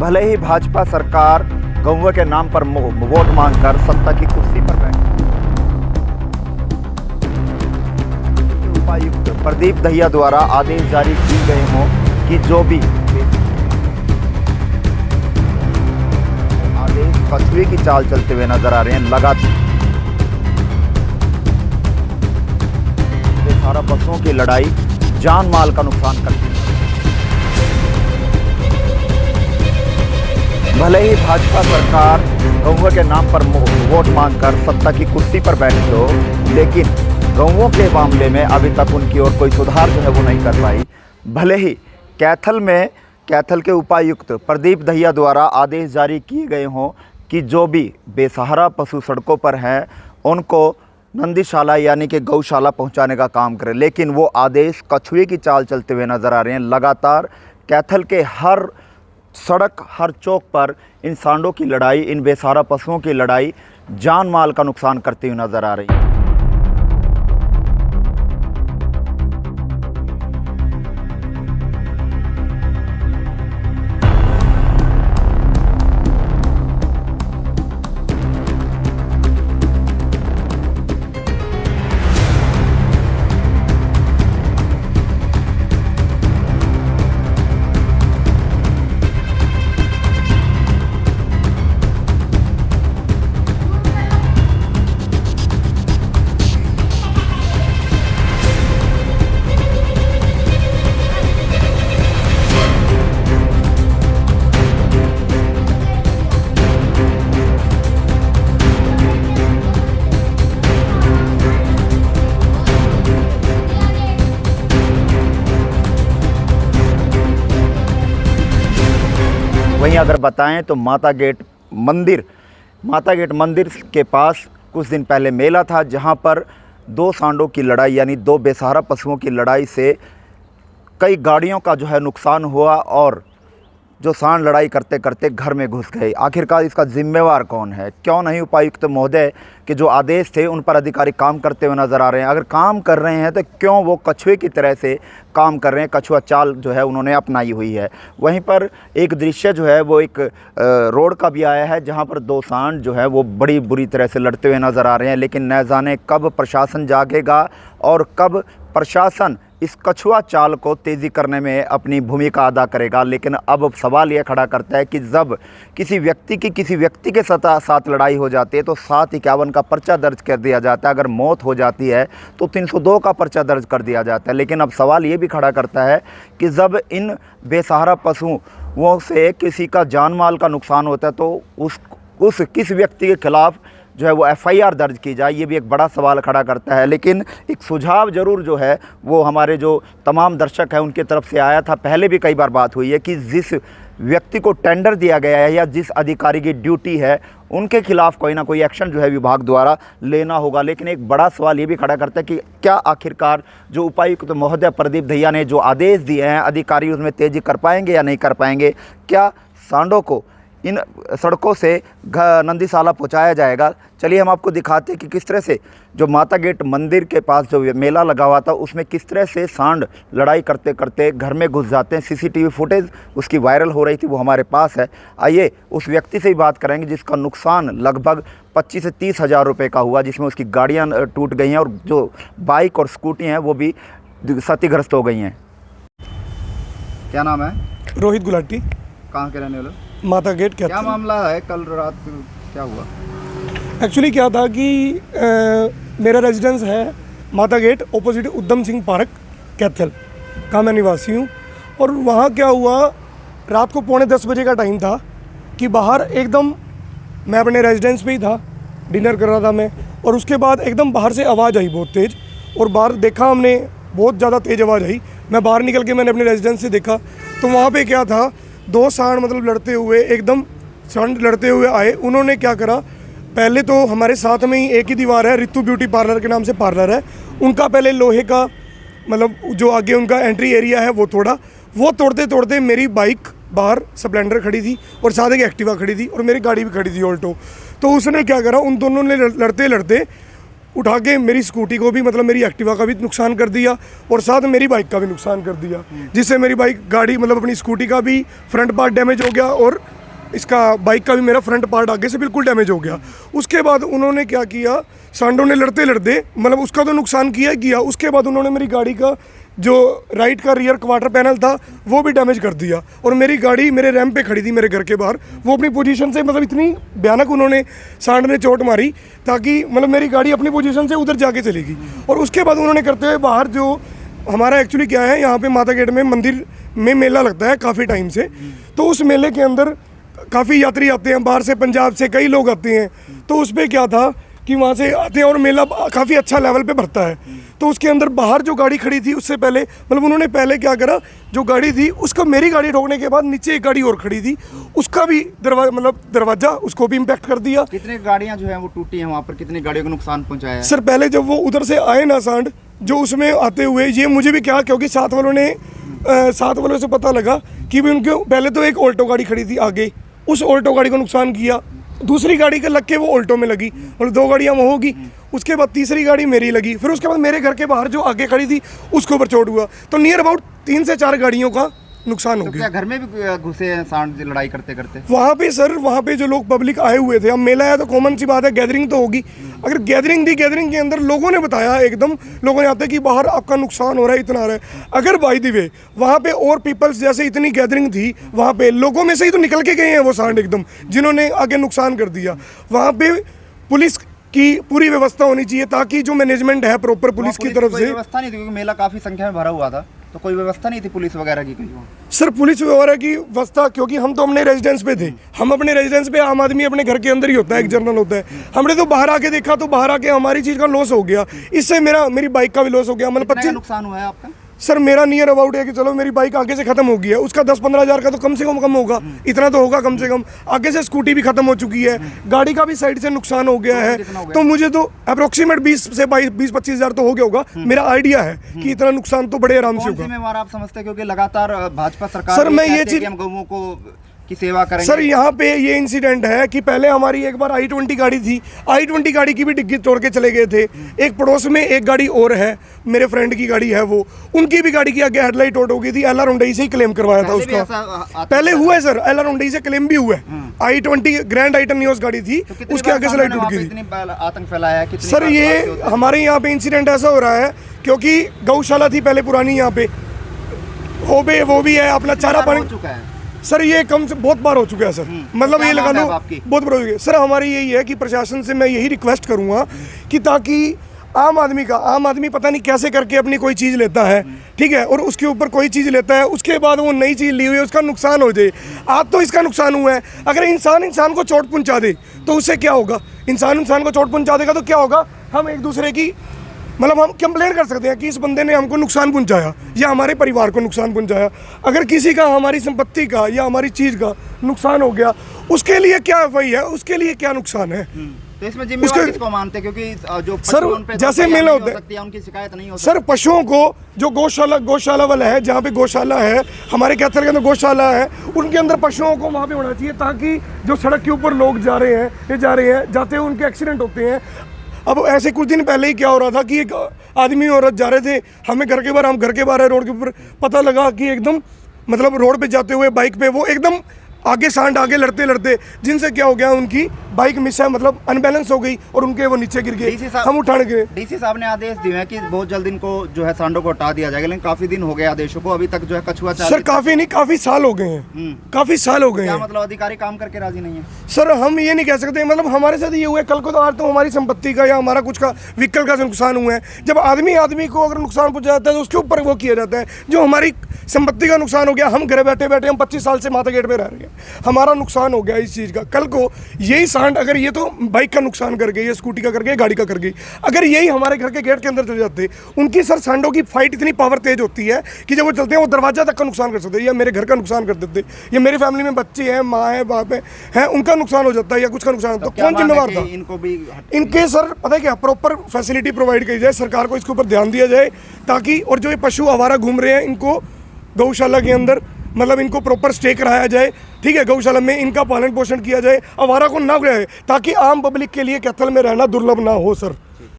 भले ही भाजपा सरकार गौवा के नाम पर वोट मांगकर सत्ता की कुर्सी पर बैठी, उपायुक्त प्रदीप दहिया द्वारा आदेश जारी किए गए हों कि जो भी आदेश कछुए की चाल चलते हुए नजर आ रहे हैं। लगातार सारा बसों की लड़ाई जान माल का नुकसान करती है। भले ही भाजपा सरकार गौवा के नाम पर वोट मांगकर सत्ता की कुर्सी पर बैठी हो, लेकिन गौवों के मामले में अभी तक उनकी ओर कोई सुधार जो है वो नहीं कर पाई। भले ही कैथल के उपायुक्त प्रदीप दहिया द्वारा आदेश जारी किए गए हों कि जो भी बेसहारा पशु सड़कों पर हैं उनको नंदीशाला यानी कि गौशाला पहुंचाने का काम करें, लेकिन वो आदेश कछुए की चाल चलते हुए नज़र आ रहे हैं। लगातार कैथल के हर सड़क, हर चौक पर इन सांडों की लड़ाई, इन बेसहारा पशुओं की लड़ाई जान माल का नुकसान करती हुई नज़र आ रही है। वहीं अगर बताएं तो माता गेट मंदिर के पास कुछ दिन पहले मेला था, जहां पर दो सांडों की लड़ाई यानी दो बेसहारा पशुओं की लड़ाई से कई गाड़ियों का जो है नुकसान हुआ और जो सांड लड़ाई करते करते घर में घुस गए। आखिरकार इसका जिम्मेवार कौन है? क्यों नहीं उपायुक्त महोदय के जो आदेश थे उन पर अधिकारी काम करते हुए नज़र आ रहे हैं? अगर काम कर रहे हैं तो क्यों वो कछुए की तरह से काम कर रहे हैं? कछुआ चाल जो है उन्होंने अपनाई हुई है। वहीं पर एक दृश्य जो है वो एक रोड का भी आया है, जहां पर दो सांड जो है वो बड़ी बुरी तरह से लड़ते हुए नज़र आ रहे हैं। लेकिन न जाने कब प्रशासन जागेगा और कब प्रशासन इस कछुआ चाल को तेज़ी करने में अपनी भूमिका अदा करेगा। लेकिन अब सवाल यह खड़ा करता है कि जब किसी व्यक्ति के साथ लड़ाई हो जाती है तो 751 का पर्चा दर्ज कर दिया जाता है। अगर मौत हो जाती है तो 302 का पर्चा दर्ज कर दिया जाता है। लेकिन अब सवाल ये भी खड़ा करता है कि जब इन बेसहारा पशुओं से किसी का जान माल का नुकसान होता है तो उस किस व्यक्ति के खिलाफ़ जो है वो FIR दर्ज की जाए, ये भी एक बड़ा सवाल खड़ा करता है। लेकिन एक सुझाव ज़रूर जो है वो हमारे जो तमाम दर्शक हैं उनके तरफ से आया था। पहले भी कई बार बात हुई है कि जिस व्यक्ति को टेंडर दिया गया है या जिस अधिकारी की ड्यूटी है उनके खिलाफ़ कोई ना कोई एक्शन जो है विभाग द्वारा लेना होगा। लेकिन एक बड़ा सवाल ये भी खड़ा करता है कि क्या आखिरकार जो उपायुक्त महोदय प्रदीप दहिया ने जो आदेश दिए हैं अधिकारी उसमें तेज़ी कर पाएंगे या नहीं कर पाएंगे? क्या सांडों को इन सड़कों से नंदीशाला पहुंचाया जाएगा? चलिए हम आपको दिखाते हैं कि किस तरह से जो माता गेट मंदिर के पास जो मेला लगा हुआ था उसमें किस तरह से सांड लड़ाई करते करते घर में घुस जाते हैं। CCTV फुटेज उसकी वायरल हो रही थी, वो हमारे पास है। आइए उस व्यक्ति से ही बात करेंगे जिसका नुकसान लगभग 25 से 30 हज़ार रुपये का हुआ, जिसमें उसकी गाड़ियाँ टूट गई हैं और जो बाइक और स्कूटी हैं वो भी क्षतिग्रस्त हो गई हैं। क्या नाम है? रोहित गुलाटी। कहाँ के रहने वाले? माता गेट। क्या मामला है? कल रात क्या हुआ? एक्चुअली क्या था कि मेरा रेजिडेंस है माता गेट, ऑपोजिट उद्यम सिंह पार्क, कैथल का मैं निवासी हूँ। और वहाँ क्या हुआ, रात को 9:45 बजे का टाइम था कि बाहर एकदम मैं अपने रेजिडेंस पे ही था, डिनर कर रहा था मैं, और उसके बाद एकदम बाहर से आवाज़ आई बहुत तेज़। और बाहर देखा हमने, बहुत ज़्यादा तेज़ आवाज़ आई। मैं बाहर निकल के मैंने अपने रेजिडेंस से देखा तो वहाँ पे क्या था, दो सांड मतलब लड़ते हुए, एकदम सांड लड़ते हुए आए। उन्होंने क्या करा, पहले तो हमारे साथ में ही एक ही दीवार है, रितु ब्यूटी पार्लर के नाम से पार्लर है, उनका पहले लोहे का मतलब जो आगे उनका एंट्री एरिया है वो तोड़ा। वो तोड़ते तोड़ते मेरी बाइक बाहर स्प्लेंडर खड़ी थी और साथ एक एक्टिवा खड़ी थी और मेरी गाड़ी भी खड़ी थी ऑल्टो। तो उसने क्या करा, उन दोनों ने लड़ते लड़ते उठा के मेरी स्कूटी को भी, मतलब मेरी एक्टिवा का भी नुकसान कर दिया और साथ में मेरी बाइक का भी नुकसान कर दिया, जिससे मेरी बाइक गाड़ी मतलब अपनी स्कूटी का भी फ्रंट पार्ट डैमेज हो गया और इसका बाइक का भी मेरा फ्रंट पार्ट आगे से बिल्कुल डैमेज हो गया। उसके बाद उन्होंने क्या किया, सांडों ने लड़ते लड़ते मतलब उसका तो नुकसान किया ही किया, उसके बाद उन्होंने मेरी गाड़ी का जो राइट का रियर क्वार्टर पैनल था वो भी डैमेज कर दिया और मेरी गाड़ी मेरे रैंप पे खड़ी थी मेरे घर के बाहर, वो अपनी पोजीशन से मतलब इतनी भयानक उन्होंने सांड ने चोट मारी ताकि मतलब मेरी गाड़ी अपनी पोजीशन से उधर जाके चलेगी। और उसके बाद उन्होंने करते हुए बाहर जो हमारा एक्चुअली क्या है, यहाँ पे माता गेट में मंदिर में मेला लगता है काफ़ी टाइम से, तो उस मेले के अंदर काफ़ी यात्री आते हैं बाहर से, पंजाब से कई लोग आते हैं। तो उस पर क्या था कि वहाँ से आते हैं और मेला काफ़ी अच्छा लेवल पे भरता है। तो उसके अंदर बाहर जो गाड़ी खड़ी थी उससे पहले मतलब उन्होंने पहले क्या करा, जो गाड़ी थी उसका मेरी गाड़ी ठोकने के बाद नीचे एक गाड़ी और खड़ी थी, उसका भी दरवाजा उसको भी इम्पैक्ट कर दिया। कितनी गाड़ियाँ जो है वो टूटी हैं वहाँ पर, कितनी गाड़ियों को नुकसान पहुँचाया है? सर पहले जब वो उधर से आए ना सांड, जो उसमें आते हुए ये मुझे भी क्या, क्योंकि साथ वालों से पता लगा कि भी उनके पहले तो एक ऑल्टो गाड़ी खड़ी थी आगे, उस ऑल्टो गाड़ी को नुकसान किया, दूसरी गाड़ी के लग के वो ऑल्टो में लगी और 2 गाड़ियाँ वो होगी, उसके बाद तीसरी गाड़ी मेरी लगी, फिर उसके बाद मेरे घर के बाहर जो आगे खड़ी थी उसके ऊपर चोट हुआ। तो नियर अबाउट 3 से 4 गाड़ियों का नुकसान हो गया। क्या घर में भी घुसे हैं सांड लड़ाई करते करते? वहाँ पे सर, वहाँ पे जो लोग पब्लिक आए हुए थे, अब मेला है तो कॉमन सी बात है गैदरिंग तो होगी, अगर गैदरिंग थी, गैदरिंग के अंदर लोगों ने बताया, एकदम लोगों ने आते कि बाहर आपका नुकसान हो रहा है, इतना आ रहा है। अगर बाय द वे वहाँ पे और पीपल्स जैसे इतनी गैदरिंग थी, वहाँ पे लोगों में से ही तो निकल के गए हैं वो सांड एकदम, जिन्होंने आगे नुकसान कर दिया। वहाँ पे पुलिस की पूरी व्यवस्था होनी चाहिए ताकि जो मैनेजमेंट है प्रॉपर पुलिस की तरफ से। व्यवस्था नहीं थी क्योंकि मेला काफ़ी संख्या में भरा हुआ था, तो कोई व्यवस्था नहीं थी पुलिस वगैरह की? सर पुलिस वगैरह की व्यवस्था, क्योंकि हम तो अपने रेजिडेंस पे थे, हम अपने रेजिडेंस पे, आम आदमी अपने घर के अंदर ही होता है, एक जर्नल होता है, हमने तो बाहर आके देखा तो बाहर आके हमारी चीज़ का लॉस हो गया, इससे मेरी बाइक का भी लॉस हो गया। मतलब 25 नुकसान हुआ है आपका? सर मेरा नियर अबाउट है कि चलो मेरी बाइक आगे से खत्म हो गई है, उसका 10-15 हज़ार का तो कम से कम होगा, इतना तो होगा कम से कम। आगे से स्कूटी भी खत्म हो चुकी है, गाड़ी का भी साइड से नुकसान हो गया है, तो मुझे तो अप्रोक्सीमेट 20 से 22-25 हज़ार तो हो गया होगा, मेरा आइडिया है कि इतना नुकसान तो बड़े आराम से होगा। जिम्मेवार आप समझते हैं क्योंकि लगातार भाजपा सरकार सर मैं ये चीज हम गौओं को की सेवा करेंगे? सर यहाँ पे ये इंसिडेंट है कि पहले हमारी एक बार i20 गाड़ी थी, i20 गाड़ी की भी डिग्गी तोड़ के चले गए थे। एक पड़ोस में एक गाड़ी और है, मेरे फ्रेंड की गाड़ी है, वो उनकी भी गाड़ी की आगे हेडलाइट आउट हो गई थी, एलआर हुंडई से ही क्लेम करवाया था उसका। पहले हुआ है सर, एलआर हुंडई से क्लेम भी हुआ है। i20 ग्रैंड आइटन न्यूज़ गाड़ी थी, उसके आगे से लाइट टूट गई थी। आतंक फैलाया है सर, ये हमारे यहाँ पे इंसिडेंट ऐसा हो रहा है क्योंकि गौशाला थी पहले पुरानी यहाँ पे, वो भी है अपना चारा पानी चुका है। सर ये कम से बहुत बार हो चुका है सर, मतलब ये लगा लो बहुत बार हो चुका है सर। हमारी यही है कि प्रशासन से मैं यही रिक्वेस्ट करूंगा कि ताकि आम आदमी पता नहीं कैसे करके अपनी कोई चीज़ लेता है, ठीक है, और उसके ऊपर कोई चीज़ लेता है, उसके बाद वो नई चीज़ ली हुई है, उसका नुकसान हो जाए। आज तो इसका नुकसान हुआ है, अगर इंसान को चोट पहुंचा दे तो उससे क्या होगा? इंसान को चोट पहुंचा देगा तो क्या होगा? हम एक दूसरे की मतलब हम कंप्लेंट कर सकते हैं कि इस बंदे ने हमको नुकसान पहुंचाया या हमारे परिवार को नुकसान पहुंचाया। अगर किसी का हमारी संपत्ति का या हमारी चीज़ का नुकसान हो गया, उसके लिए क्या वही है, उसके लिए क्या नुकसान है? तो इसमें जिम्मेवार किसको मानते हैं? क्योंकि जो सर जैसे मेला होता है उनकी शिकायत नहीं हो सर, पशुओं को जो गौशाला वाला है, जहाँ पे गौशाला है, हमारे कैथल के अंदर गौशाला है, उनके अंदर पशुओं को वहाँ पे होना चाहिए ताकि जो सड़क के ऊपर लोग जाते हैं उनके एक्सीडेंट होते हैं। अब ऐसे कुछ दिन पहले ही क्या हो रहा था कि एक आदमी औरत जा रहे थे, हम घर के बाहर है रोड के ऊपर, पता लगा कि एकदम मतलब रोड पे जाते हुए बाइक पे वो एकदम आगे सांड आगे लड़ते जिनसे क्या हो गया, उनकी बाइक मिस है, मतलब अनबैलेंस हो गई और उनके वो नीचे गिर गए, हम उठाने गए। डीसी साहब ने आदेश दिए हैं कि बहुत जल्द इनको जो है सांडों को हटा दिया जाएगा, लेकिन काफी दिन हो गए आदेशों को, अभी तक जो है कछुआ सर काफी नहीं, काफी साल हो गए हैं, काफी साल हो गए हैं। मतलब अधिकारी काम करके राजी नहीं है? सर हम ये नहीं कह सकते, मतलब हमारे साथ ये हुआ है, कल को तो आज तो हमारी संपत्ति का या हमारा कुछ का व्हीकल का नुकसान हुआ है। जब आदमी को अगर नुकसान पहुंचा जाता है तो उसके ऊपर वो किया जाता है। जो हमारी संपत्ति का नुकसान हो गया, हम घर बैठे हम 25 साल से माता गेट पे रह रहे हैं, हमारा नुकसान हो गया इस चीज़ का। कल को यही सांड, अगर ये तो बाइक का नुकसान कर गई, ये स्कूटी का कर गई, गाड़ी का कर गई, अगर यही हमारे घर के गेट के अंदर चले जाते, उनकी सर सांडों की फाइट इतनी पावर तेज होती है कि जब वो चलते हैं वो दरवाजा तक का नुकसान कर सकते हैं, या मेरे घर का नुकसान कर देते, या मेरी फैमिली में बच्चे हैं, माँ है, बाप है, उनका नुकसान हो जाता है या कुछ का नुकसान होता है, तो कौन जिम्मेवार था? इनको भी इनके सर पता है क्या, प्रॉपर फैसिलिटी प्रोवाइड की जाए, सरकार को इसके ऊपर ध्यान दिया जाए ताकि, और जो ये पशु आवारा घूम रहे हैं इनको गौशाला के अंदर मतलब इनको प्रॉपर स्टे कराया जाए, ठीक है, गौशाला में इनका पालन पोषण किया जाए, आवारा को ना कराए ताकि आम पब्लिक के लिए कैथल में रहना दुर्लभ ना हो सर।